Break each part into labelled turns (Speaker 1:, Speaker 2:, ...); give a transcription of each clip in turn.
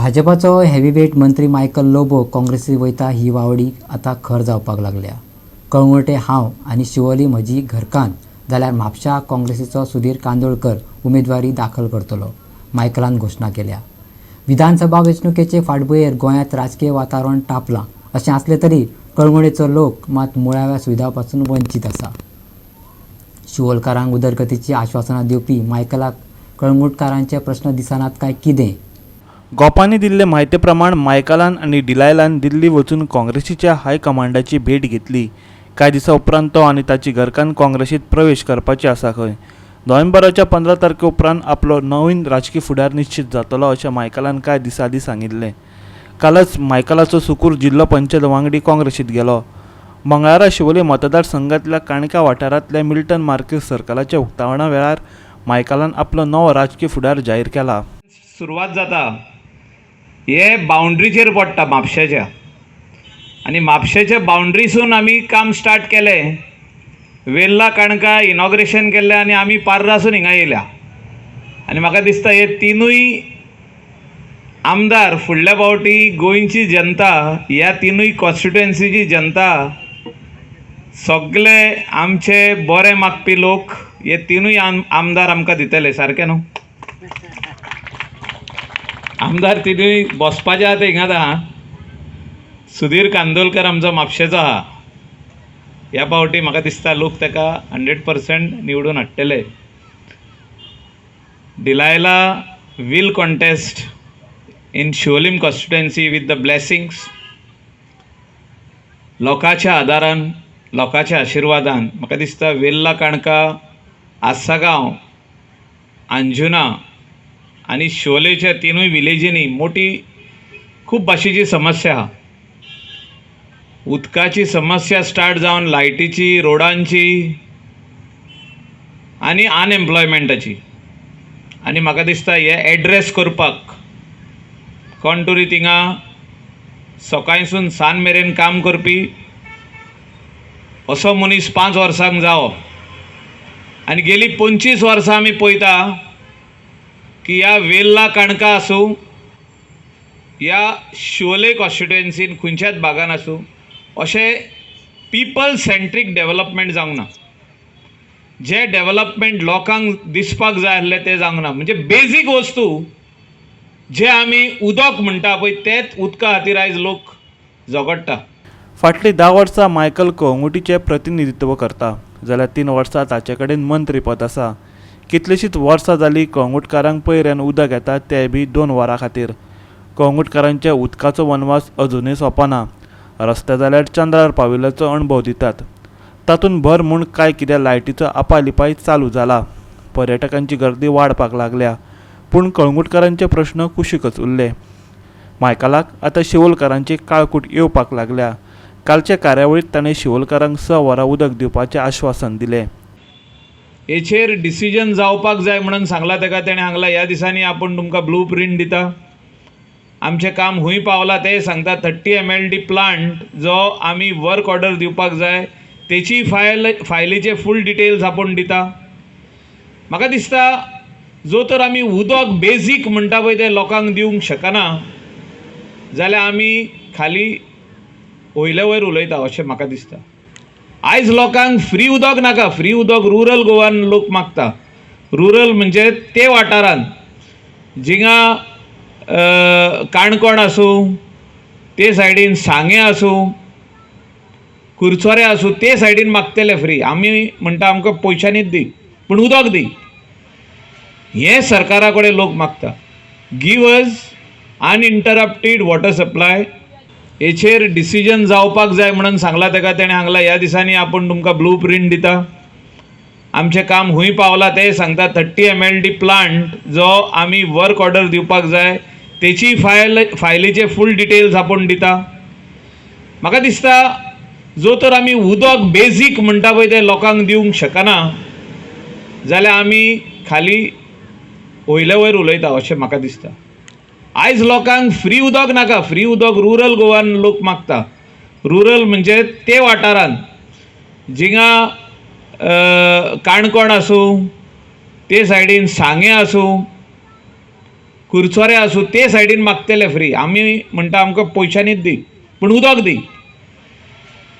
Speaker 1: भाजपाचो heavyweight मंत्री Michael Lobo काँग्रेसी वयता ही वावडी आता खर जावपाक लागल्या। कळंगुटे हांव आनी शिवोली म्हजी घरकान्न जाल्यार म्हापशा काँग्रेसीचो सुधीर कांदोळकर उमेदवारी दाखल करतलो, मायकलान घोशणा केल्या। विधानसभा वेंचणुकेचे फाटभुंयेर गोंयांत राजकीय वातावरण तापलां अशें आसलें तरी कळंगुटेचो लोक मात मुळाव्या सुविधां पासून वंचीत आसा। शिवोलकारांक उदरगतीची आश्वासनां दिवपी मायकलाक कळंगुटकारांचे प्रश्न दिसनात काय कितें?
Speaker 2: गोपांनी दिल्ले म्हायते प्रमाण मायकलान आनी डिलायलान दिल्ली वचून काँग्रेसीच्या हायकमांडाची भेट घेतली। कांय दिसा उपरांत तो आनी ताची घरकान्न काँग्रेसीत प्रवेश करपाचे आसा खंय। नोव्हेंबराच्या 15 तारखे उपरांत आपलो नवीन राजकीय फुडार निश्चित जातलो अशें मायकलान कांय दिसा आदीं सांगिल्लें। कालच मायकलाचो सुकूर जिल्लो पंचायत वांगडी काँग्रेसीत गेलो। मंगळारा शिवोली मतदारसंघांतल्या काणका वाठारांतल्या मिल्टन मार्केट सर्कलाच्या उक्तावणा वेळार मायकलान आपलो नवो राजकीय फुडार जाहीर केला।
Speaker 3: सुरवात जाता हे बाउंड्रीचेर पडटा म्हापशेच्या, आनी म्हापशेच्या बाउंड्रीसून आमी काम स्टार्ट केलें। वेल्ला काणका इनॉग्रेशन केल्लें आनी आमी पार्रासून हिंगा येयल्या। आनी म्हाका दिसता हे तिनूय आमदार फुडल्या फावटी गोंयची जनता, ह्या तिनूय कॉन्स्टिट्युएन्सीची जनता, सगळे आमचे बरे मागपी लोक हे तिनूय आमदार आमकां दितले, सारकें न्हू? आमदार तिनूय बसपाचे आहा ते हिंगात आहा। सुधीर कांदोळकर आमचो म्हापशेचो आहा। ह्या फावटी म्हाका दिसता लोक ताका 100% निवडून हाडटले। Delilah will contest in Siolim constituency with the blessings. लोकांच्या आदारान, लोकांच्या आशिर्वादान म्हाका दिसता वेल्ला काणका, आसागांव, अंजुना आनी शिवोलेच्या तिनूय विलेजींनी मोठी खूब भाशेची समस्या आहा। उदकाची समस्या स्टार्ट जावन लायटीची, रोडांची आनी अनएम्प्लॉयमेंटाची। आनी म्हाका दिसता हे एड्रेस करपाक कोण तरी थिंगा सकाळींसून सांज मेरेन काम करपी असो मनीस 5 वर्सांक जावो। आनी गेली 25 वर्सां आमी पळयता की ह्या वेल्ला काणका आसूं, ह्या शिवोले कॉन्स्टिट्युएन्सीन खंयच्याच भागान आसूं, अशें पीपल सेंट्रीक डेव्हलपमेंट जावंक ना। जे डेव्हलपमेंट लोकांक दिसपाक जाय आसलें तें जावंक ना। म्हणजे बेजीक वस्तू जे आमी उदक म्हणटा पळय तेंच उदका खातीर आयज लोक झगडटा।
Speaker 2: फाटलीं 10 वर्सां मायकल कळंगुटीचें प्रतिनिधित्व करता, जाल्यार 3 वर्सां ताचे कडेन मंत्रीपद आसा। कितलींशींच वर्सां जालीं कळंगुटकारांक पयऱ्यान उदक येता तें बी 2 वरां खातीर। कळंगुटकारांच्या उदकाचो वनवास अजुनूय सोंपना। रस्ते जाल्यार चंद्रार पाविल्ल्याचो अणभव दितात। तातूंत भर म्हूण कांय कितें लायटीचो आपालिपाय चालू जाला। पर्यटकांची गर्दी वाडपाक लागल्या, पूण कळंगुटकारांचे प्रश्न कुशीकच उरले। मायकलाक आतां शिवोलकारांची काळकूट येवपाक लागल्या। कालचे कार्यावळींत ताणें शिवोलकारांक 6 वरां उदक दिवपाचें आश्वासन दिलें।
Speaker 3: हेचेर डिसिजन जावपाक जाय म्हणून सांगला ताका। तेणें सांगला ह्या दिसांनी आपूण तुमकां ब्लू प्रिंट दिता, आमचें काम हूंय पावलां तें सांगता। 30 MLD प्लांट जो आमी वर्क ऑर्डर दिवपाक जाय तेची फायलीचे फूल डिटेल्स आपूण दिता। म्हाका दिसता जो तर आमी उदक बेजीक म्हणटा पळय तें लोकांक दिवंक शकना जाल्यार आमी खाली वयले वयर उलयता अशें म्हाका दिसता। आयज लोकांक फ्री उदक नाका, फ्री उदक रुरल गोवान लोक मागता। रुरल म्हणजे ते वाठारान जिंगा काणकोण आसूं, ते सायडीन सांगे आसूं, कुरचोरे आसूं, ते सायडीन मागतले फ्री। आमी म्हणटा आमकां पयशांनीच दी, पूण उदक दी, हें सरकारा कडेन लोक मागता। Give us uninterrupted water supply. हेचेर डिसिजन जावपाक जाय म्हणून सांगला ताका। तेणें सांगला ह्या दिसांनी आपूण तुमकां ब्लू प्रिंट दिता, आमचें काम हूंय पावलां तें सांगता। 30 MLD प्लांट जो आमी वर्क ऑर्डर दिवपाक जाय तेची फायलीचे फूल डिटेल्स आपूण दिता। म्हाका दिसता जो तर आमी उदक बेजीक म्हणटा पळय तें लोकांक दिवंक शकना जाल्यार आमी खाली वयले वयर उलयता अशें म्हाका दिसता। आयज लोकांक फ्री उदक नाका, फ्री उदक रुरल गोवान लोक मागता। रुरल म्हणजे ते वाठारान जिंगा काणकोण आसूं, ते सायडीन सांगे आसूं, कुरचोरे आसूं ते सायडीन मागतले फ्री, आमी म्हणटा आमकां पयशांनीच दी पूण उदक दी,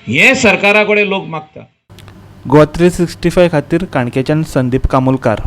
Speaker 3: हें सरकारा कडेन लोक मागता.
Speaker 2: गोवा 365 खातीर काणकेच्यान संदीप कामुलकार.